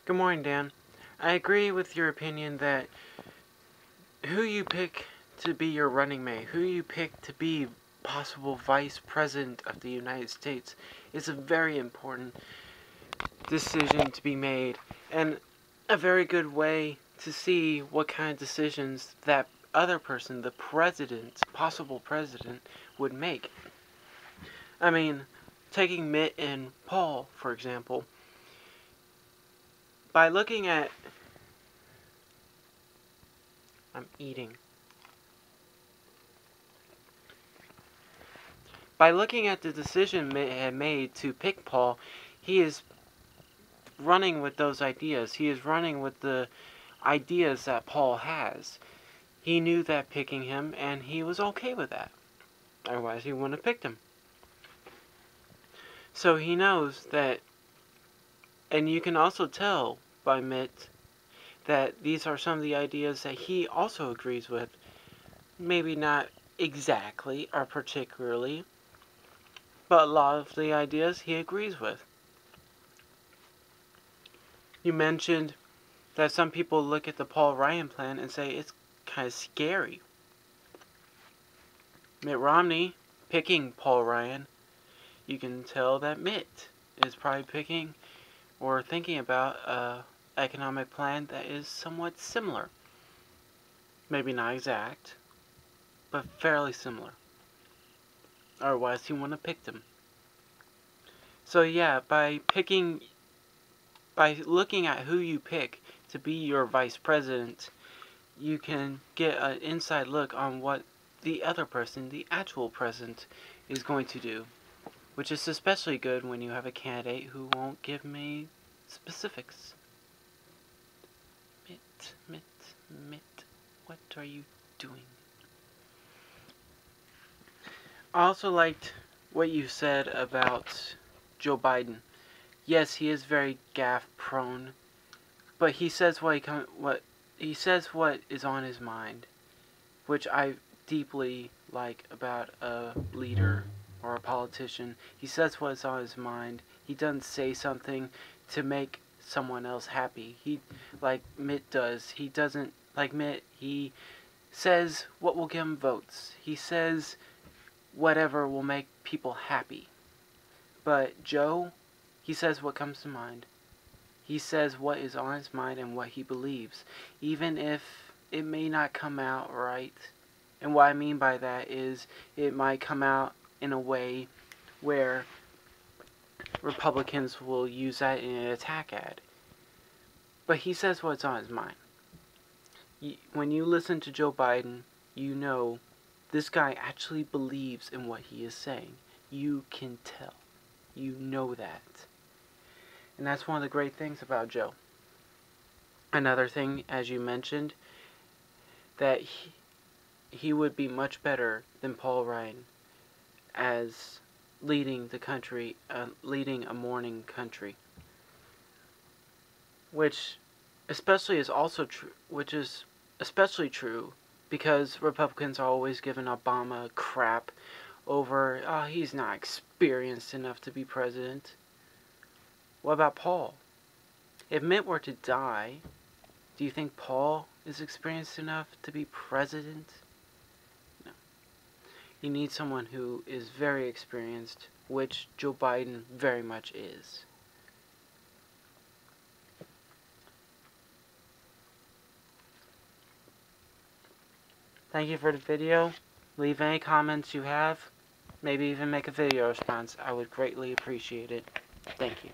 Good morning, Dan. I agree with your opinion that who you pick to be your running mate, who you pick to be possible Vice President of the United States, is a very important decision to be made, and a very good way to see what kind of decisions that other person, the president, possible president, would make. I mean, taking Mitt and Paul, for example, by looking at... I'm eating. By looking at the decision Mitt had made to pick Paul, he is running with those ideas. He is running with the ideas that Paul has. He knew that picking him, and he was okay with that. Otherwise, he wouldn't have picked him. So he knows that, and you can also tell by Mitt that these are some of the ideas that he also agrees with. Maybe not exactly or particularly, but a lot of the ideas he agrees with. You mentioned that some people look at the Paul Ryan plan and say it's kind of scary. Mitt Romney picking Paul Ryan, you can tell that Mitt is probably picking or thinking about an economic plan that is somewhat similar. Maybe not exact, but fairly similar. Otherwise, he wouldn't have picked him. So yeah, by looking at who you pick to be your vice president, you can get an inside look on what the other person, the actual president, is going to do. Which is especially good when you have a candidate who won't give me specifics. Mitt, what are you doing? I also liked what you said about Joe Biden. Yes, he is very gaffe prone, but he says what is on his mind, which I deeply like about a leader or a politician. He says what's on his mind. He doesn't say something to make someone else happy. He, like Mitt does, he doesn't, like Mitt, he says what will get him votes. He says whatever will make people happy. But Joe, he says what comes to mind. He says what is on his mind and what he believes, even if it may not come out right. And what I mean by that is it might come out in a way where Republicans will use that in an attack ad. But he says what's on his mind. When you listen to Joe Biden, you know this guy actually believes in what he is saying. You can tell. You know that. And that's one of the great things about Joe. Another thing, as you mentioned, that he would be much better than Paul Ryan as leading the country, leading a mourning country, which especially is also true. Which is especially true because Republicans are always giving Obama crap over, oh, he's not experienced enough to be president. What about Paul? If Mitt were to die, do you think Paul is experienced enough to be president? No. You need someone who is very experienced, which Joe Biden very much is. Thank you for the video. Leave any comments you have. Maybe even make a video response. I would greatly appreciate it. Thank you.